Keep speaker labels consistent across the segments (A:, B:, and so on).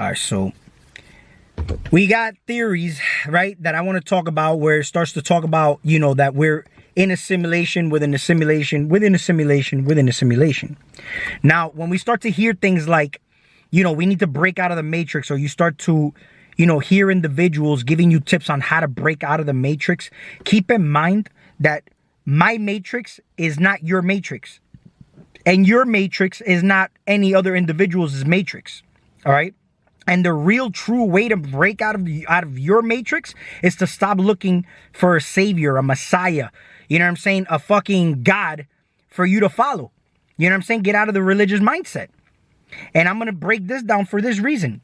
A: All right, so we got theories, right, that I want to talk about where it starts to talk about, you know, that we're in a simulation within a simulation within a simulation within a simulation. Now, when we start to hear things like, you know, we need to break out of the matrix, or you start to, you know, hear individuals giving you tips on how to break out of the matrix, keep in mind that my matrix is not your matrix. And your matrix is not any other individual's matrix. All right? And the real true way to break out of your matrix is to stop looking for a savior, a messiah, you know what I'm saying? A fucking God for you to follow. You know what I'm saying? Get out of the religious mindset. And I'm going to break this down for this reason.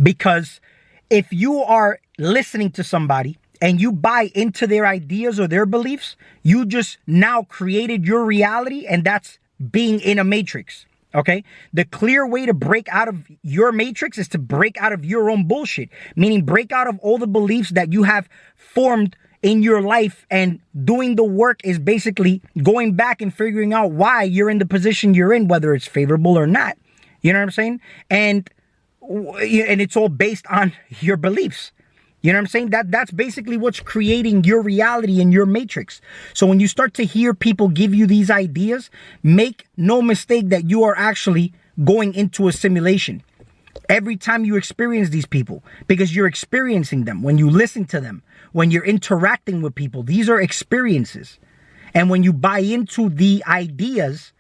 A: Because if you are listening to somebody and you buy into their ideas or their beliefs, you just now created your reality, and that's being in a matrix. Okay? The clear way to break out of your matrix is to break out of your own bullshit. Meaning break out of all the beliefs that you have formed in your life, and doing the work is basically going back and figuring out why you're in the position you're in, whether it's favorable or not. You know what I'm saying? And it's all based on your beliefs. You know what I'm saying? That's basically what's creating your reality and your matrix. So when you start to hear people give you these ideas, make no mistake that you are actually going into a simulation. Every time you experience these people, because you're experiencing them, when you listen to them, when you're interacting with people, these are experiences. And when you buy into the ideas,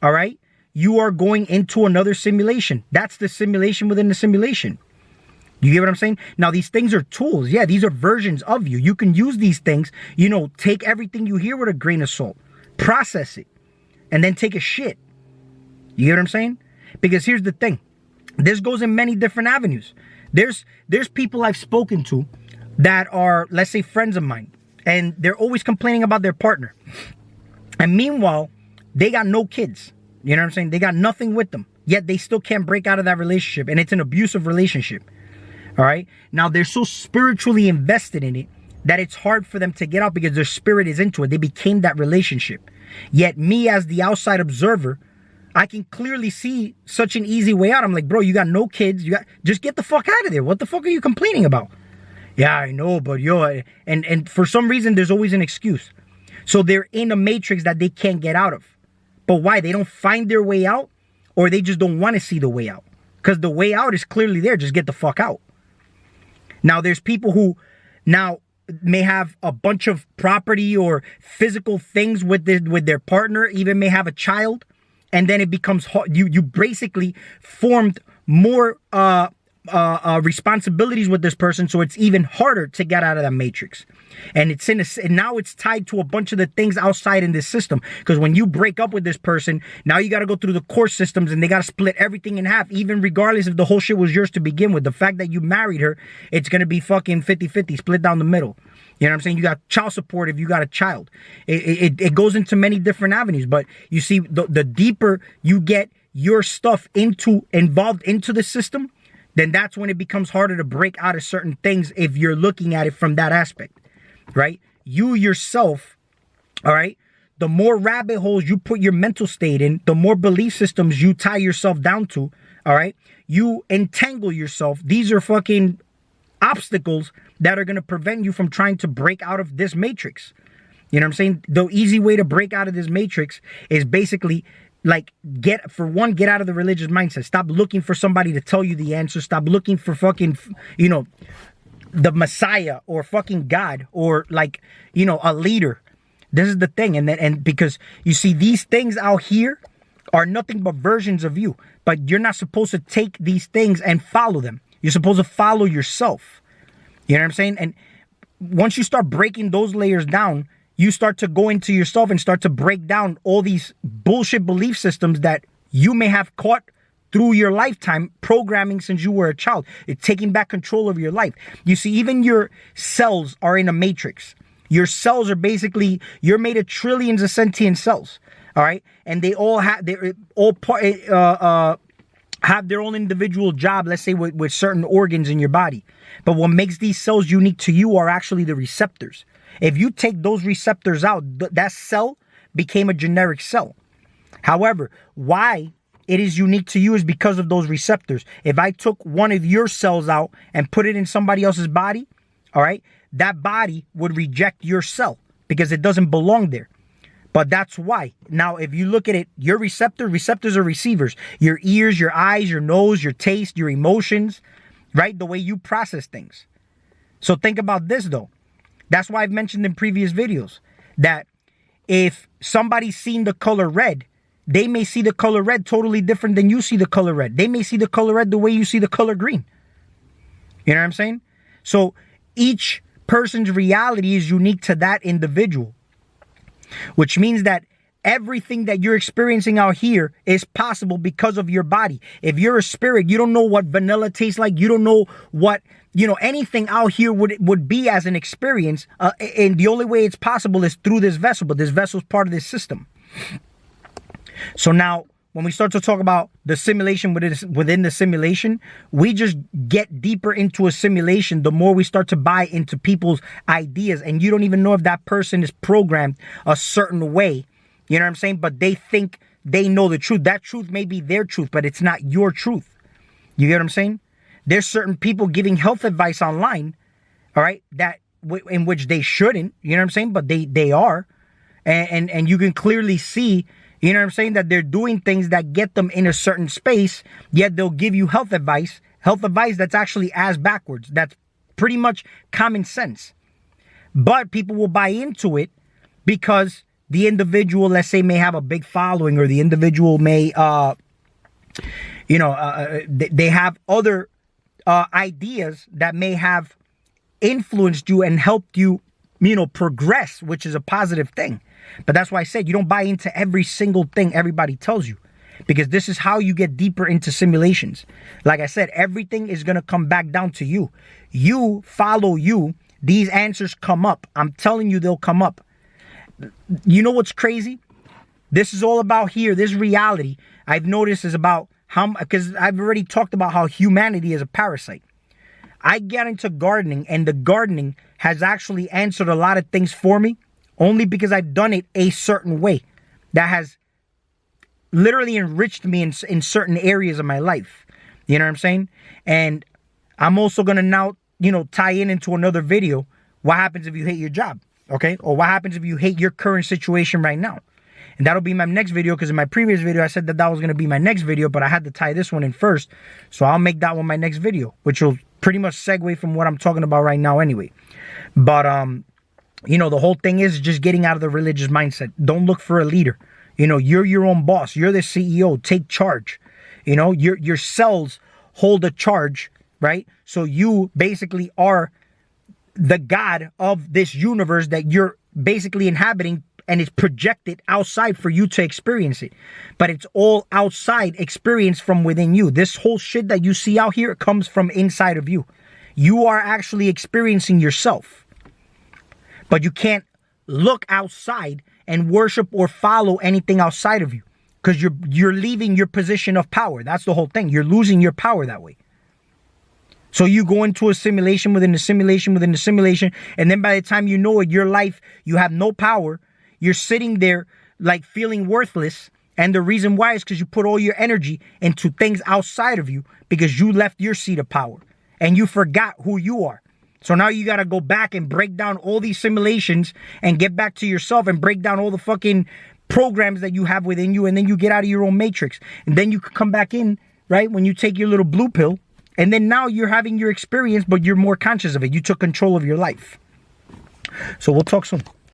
A: all right, you are going into another simulation. That's the simulation within the simulation. You get what I'm saying? Now, these things are tools. Yeah, these are versions of you. You can use these things, you know, take everything you hear with a grain of salt, process it, and then take a shit. You get what I'm saying? Because here's the thing. This goes in many different avenues. There's people I've spoken to that are, let's say, friends of mine, and they're always complaining about their partner. And meanwhile, they got no kids. You know what I'm saying? They got nothing with them, yet they still can't break out of that relationship, and it's an abusive relationship. All right? Now, they're so spiritually invested in it that it's hard for them to get out because their spirit is into it. They became that relationship. Yet me, as the outside observer, I can clearly see such an easy way out. I'm like, bro, you got no kids. Just get the fuck out of there. What the fuck are you complaining about? Yeah, I know, but yo, and for some reason, there's always an excuse. So they're in a matrix that they can't get out of. But why? They don't find their way out, or they just don't want to see the way out. Because the way out is clearly there. Just get the fuck out. Now, there's people who now may have a bunch of property or physical things with their partner, even may have a child, and then it becomes hard. You basically formed more responsibilities with this person, so it's even harder to get out of that matrix. And now it's tied to a bunch of the things outside in this system. Because when you break up with this person, now you got to go through the court systems, and they got to split everything in half, even regardless if the whole shit was yours to begin with. The fact that you married her, it's going to be fucking 50-50, split down the middle. You know what I'm saying? You got child support if you got a child. It goes into many different avenues. But you see, the deeper you get your stuff involved into the system, then that's when it becomes harder to break out of certain things if you're looking at it from that aspect, right? You yourself, all right, the more rabbit holes you put your mental state in, the more belief systems you tie yourself down to, all right? You entangle yourself. These are fucking obstacles that are going to prevent you from trying to break out of this matrix. You know what I'm saying? The easy way to break out of this matrix is basically like, get out of the religious mindset. Stop looking for somebody to tell you the answer. Stop looking for fucking, you know, the Messiah or fucking God or like, you know, a leader. This is the thing. And because you see, these things out here are nothing but versions of you, but you're not supposed to take these things and follow them. You're supposed to follow yourself. You know what I'm saying? And once you start breaking those layers down, you start to go into yourself and start to break down all these bullshit belief systems that you may have caught through your lifetime programming since you were a child. It's taking back control of your life. You see, even your cells are in a matrix. Your cells are basically, you're made of trillions of sentient cells. All right. And they all have, have their own individual job, let's say with certain organs in your body. But what makes these cells unique to you are actually the receptors. If you take those receptors out, that cell became a generic cell. However, why it is unique to you is because of those receptors. If I took one of your cells out and put it in somebody else's body, all right, that body would reject your cell because it doesn't belong there. But that's why. Now, if you look at it, your receptors are receivers. Your ears, your eyes, your nose, your taste, your emotions, right? The way you process things. So think about this, though. That's why I've mentioned in previous videos that if somebody's seen the color red, they may see the color red totally different than you see the color red. They may see the color red the way you see the color green. You know what I'm saying? So each person's reality is unique to that individual, which means that everything that you're experiencing out here is possible because of your body. If you're a spirit, you don't know what vanilla tastes like. You don't know what, anything out here would be as an experience. And the only way it's possible is through this vessel, but this vessel is part of this system. So now, when we start to talk about the simulation within the simulation, we just get deeper into a simulation the more we start to buy into people's ideas. And you don't even know if that person is programmed a certain way. You know what I'm saying? But they think they know the truth. That truth may be their truth, but it's not your truth. You get what I'm saying? There's certain people giving health advice online, all right, that in which they shouldn't. You know what I'm saying? But they are. And you can clearly see, you know what I'm saying, that they're doing things that get them in a certain space, yet they'll give you health advice that's actually ass backwards. That's pretty much common sense. But people will buy into it because the individual, let's say, may have a big following, or the individual may, they have other ideas that may have influenced you and helped you, progress, which is a positive thing. But that's why I said you don't buy into every single thing everybody tells you, because this is how you get deeper into simulations. Like I said, everything is going to come back down to you. You follow you. These answers come up. I'm telling you, they'll come up. You know what's crazy? This is all about here. This reality I've noticed is about because I've already talked about how humanity is a parasite. I get into gardening, and the gardening has actually answered a lot of things for me only because I've done it a certain way that has literally enriched me in certain areas of my life. You know what I'm saying? And I'm also going to now, tie into another video. What happens if you hate your job? Okay? Or what happens if you hate your current situation right now? And that'll be my next video, because in my previous video, I said that was going to be my next video, but I had to tie this one in first. So I'll make that one my next video, which will pretty much segue from what I'm talking about right now anyway. But, the whole thing is just getting out of the religious mindset. Don't look for a leader. You're your own boss. You're the CEO. Take charge. Your cells hold a charge, right? So you basically are the God of this universe that you're basically inhabiting, and it's projected outside for you to experience it. But it's all outside experience from within you. This whole shit that you see out here comes from inside of you. You are actually experiencing yourself. But you can't look outside and worship or follow anything outside of you, because you're leaving your position of power. That's the whole thing. You're losing your power that way. So you go into a simulation within the simulation within the simulation, and then by the time you know it, your life, you have no power. You're sitting there like feeling worthless. And the reason why is because you put all your energy into things outside of you, because you left your seat of power and you forgot who you are. So now you got to go back and break down all these simulations and get back to yourself and break down all the fucking programs that you have within you. And then you get out of your own matrix. And then you can come back in, right, when you take your little blue pill. And then now you're having your experience, but you're more conscious of it. You took control of your life. So we'll talk soon.